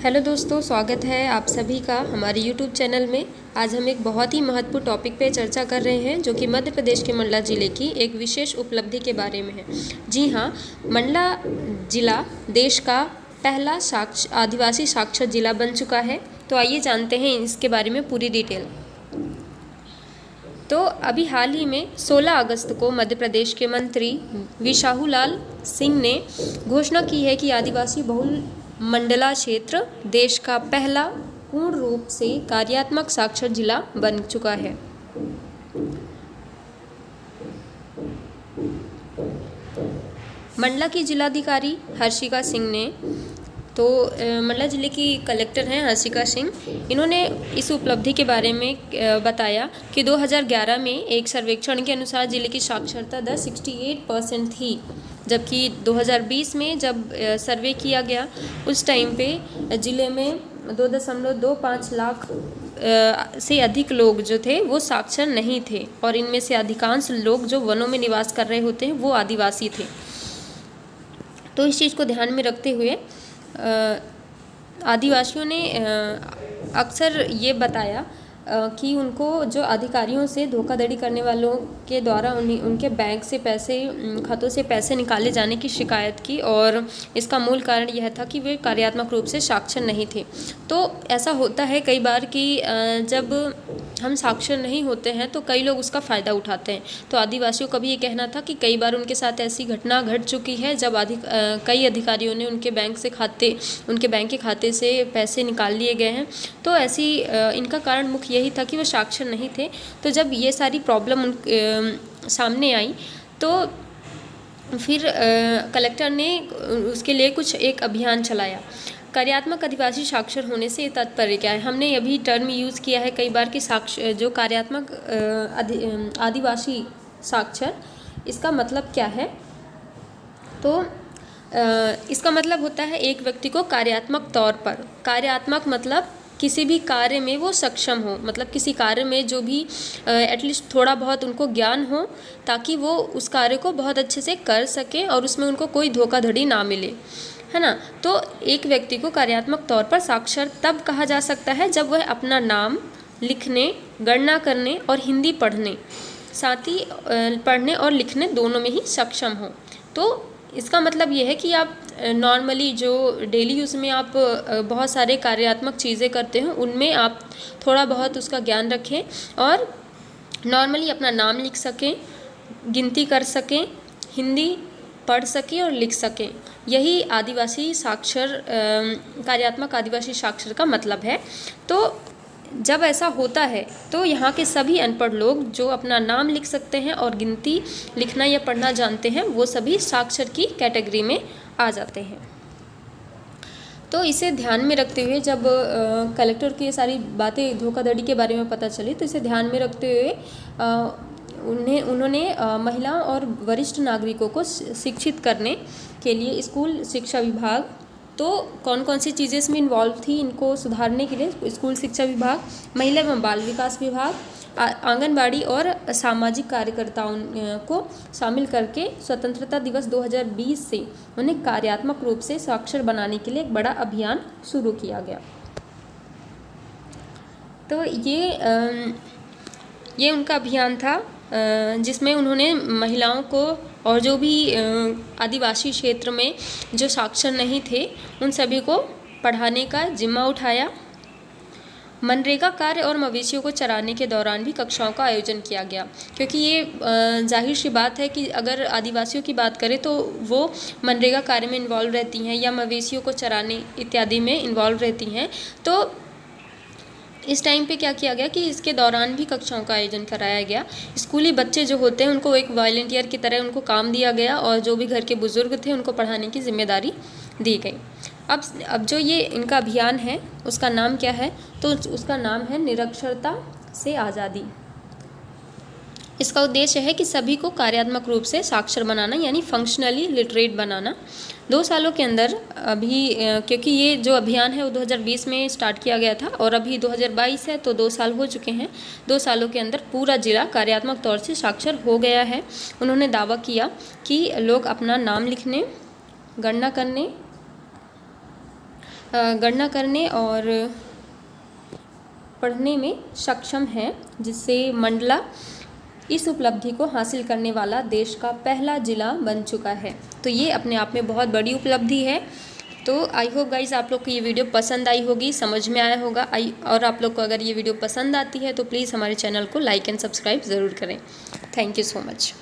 Hello दोस्तों, स्वागत है आप सभी का हमारे यूट्यूब चैनल में। आज हम एक बहुत ही महत्वपूर्ण टॉपिक पे चर्चा कर रहे हैं जो कि मध्य प्रदेश के मंडला ज़िले की एक विशेष उपलब्धि के बारे में है। जी हाँ, मंडला ज़िला देश का पहला आदिवासी साक्षर जिला बन चुका है। तो आइए जानते हैं इसके बारे में पूरी डिटेल। तो अभी हाल ही में 16 अगस्त को मध्य प्रदेश के मंत्री विशाहू लाल सिंह ने घोषणा की है कि आदिवासी बहुल मंडला क्षेत्र देश का पहला पूर्ण रूप से कार्यात्मक साक्षर जिला बन चुका है। मंडला की जिलाधिकारी हर्षिका सिंह ने मंडला ज़िले की कलेक्टर हैं हर्षिका सिंह, इन्होंने इस उपलब्धि के बारे में बताया कि 2011 में एक सर्वेक्षण के अनुसार ज़िले की साक्षरता दर 68% थी, जबकि 2020 में जब सर्वे किया गया उस टाइम पे ज़िले में 2.25 लाख से अधिक लोग जो थे वो साक्षर नहीं थे, और इनमें से अधिकांश लोग जो वनों में निवास कर रहे होते हैं वो आदिवासी थे। तो इस चीज़ को ध्यान में रखते हुए आदिवासियों ने अक्सर ये बताया कि उनको जो अधिकारियों से धोखाधड़ी करने वालों के द्वारा उनके बैंक से खातों से पैसे निकाले जाने की शिकायत की, और इसका मूल कारण यह था कि वे कार्यात्मक रूप से साक्षर नहीं थे। तो ऐसा होता है कई बार कि जब हम साक्षर नहीं होते हैं तो कई लोग उसका फ़ायदा उठाते हैं। तो आदिवासियों का भी ये कहना था कि कई बार उनके साथ ऐसी घटना घट चुकी है जब कई अधिकारियों ने उनके बैंक के खाते से पैसे निकाल लिए गए हैं। तो ऐसी इनका कारण मुख्य यही था कि वो साक्षर नहीं थे। तो जब ये सारी प्रॉब्लम सामने आई तो फिर कलेक्टर ने उसके लिए एक अभियान चलाया। कार्यात्मक आदिवासी साक्षर होने से तात्पर्य क्या है? हमने अभी टर्म यूज़ किया है कई बार कि जो कार्यात्मक आदिवासी साक्षर, इसका मतलब क्या है? तो इसका मतलब होता है एक व्यक्ति को कार्यात्मक तौर पर, कार्यात्मक मतलब किसी भी कार्य में वो सक्षम हो, मतलब किसी कार्य में जो भी एटलीस्ट थोड़ा बहुत उनको ज्ञान हो ताकि वो उस कार्य को बहुत अच्छे से कर सकें और उसमें उनको कोई धोखाधड़ी ना मिले, है ना। तो एक व्यक्ति को कार्यात्मक तौर पर साक्षर तब कहा जा सकता है जब वह अपना नाम लिखने, गणना करने और हिंदी पढ़ने, साथ ही पढ़ने और लिखने दोनों में ही सक्षम हो। तो इसका मतलब ये है कि आप नॉर्मली जो डेली यूज़ में आप बहुत सारे कार्यात्मक चीज़ें करते हो उनमें आप थोड़ा बहुत उसका ज्ञान रखें और नॉर्मली अपना नाम लिख सकें, गिनती कर सकें, हिंदी पढ़ सकें और लिख सकें। यही आदिवासी साक्षर कार्यात्मक आदिवासी साक्षर का मतलब है। तो जब ऐसा होता है तो यहाँ के सभी अनपढ़ लोग जो अपना नाम लिख सकते हैं और गिनती लिखना या पढ़ना जानते हैं वो सभी साक्षर की कैटेगरी में आ जाते हैं। तो इसे ध्यान में रखते हुए जब कलेक्टर की ये सारी बातें धोखाधड़ी के बारे में पता चली तो इसे ध्यान में रखते हुए उन्होंने महिलाओं और वरिष्ठ नागरिकों को शिक्षित करने के लिए स्कूल शिक्षा विभाग, तो कौन कौन सी चीज़ें इसमें इन्वॉल्व थी इनको सुधारने के लिए, स्कूल शिक्षा विभाग, महिला एवं बाल विकास विभाग, आंगनबाड़ी और सामाजिक कार्यकर्ताओं को शामिल करके स्वतंत्रता दिवस 2020 से उन्हें कार्यात्मक रूप से साक्षर बनाने के लिए एक बड़ा अभियान शुरू किया गया। तो ये उनका अभियान था जिसमें उन्होंने महिलाओं को और जो भी आदिवासी क्षेत्र में जो साक्षर नहीं थे उन सभी को पढ़ाने का जिम्मा उठाया। मनरेगा कार्य और मवेशियों को चराने के दौरान भी कक्षाओं का आयोजन किया गया, क्योंकि ये जाहिर सी बात है कि अगर आदिवासियों की बात करें तो वो मनरेगा कार्य में इन्वॉल्व रहती हैं या मवेशियों को चराने इत्यादि में इन्वॉल्व रहती हैं। तो इस टाइम पे क्या किया गया कि इसके दौरान भी कक्षाओं का आयोजन कराया गया। स्कूली बच्चे जो होते हैं उनको एक वॉलंटियर की तरह उनको काम दिया गया और जो भी घर के बुज़ुर्ग थे उनको पढ़ाने की जिम्मेदारी दी गई। अब जो ये इनका अभियान है उसका नाम क्या है? तो उसका नाम है निरक्षरता से आज़ादी। इसका उद्देश्य है कि सभी को कार्यात्मक रूप से साक्षर बनाना, यानी फंक्शनली लिटरेट बनाना। 2 सालों के अंदर अभी क्योंकि ये जो अभियान है वो 2020 में स्टार्ट किया गया था और अभी 2022 है तो 2 साल हो चुके हैं। 2 सालों के अंदर पूरा जिला कार्यात्मक तौर से साक्षर हो गया है। उन्होंने दावा किया कि लोग अपना नाम लिखने, गणना करने, गणना करने और पढ़ने में सक्षम है, जिससे मंडला इस उपलब्धि को हासिल करने वाला देश का पहला ज़िला बन चुका है। तो ये अपने आप में बहुत बड़ी उपलब्धि है। तो आई होप गाइस आप लोग को ये वीडियो पसंद आई होगी, समझ में आया होगा। और आप लोग को अगर ये वीडियो पसंद आती है तो प्लीज़ हमारे चैनल को लाइक एंड सब्सक्राइब ज़रूर करें। Thank you so much.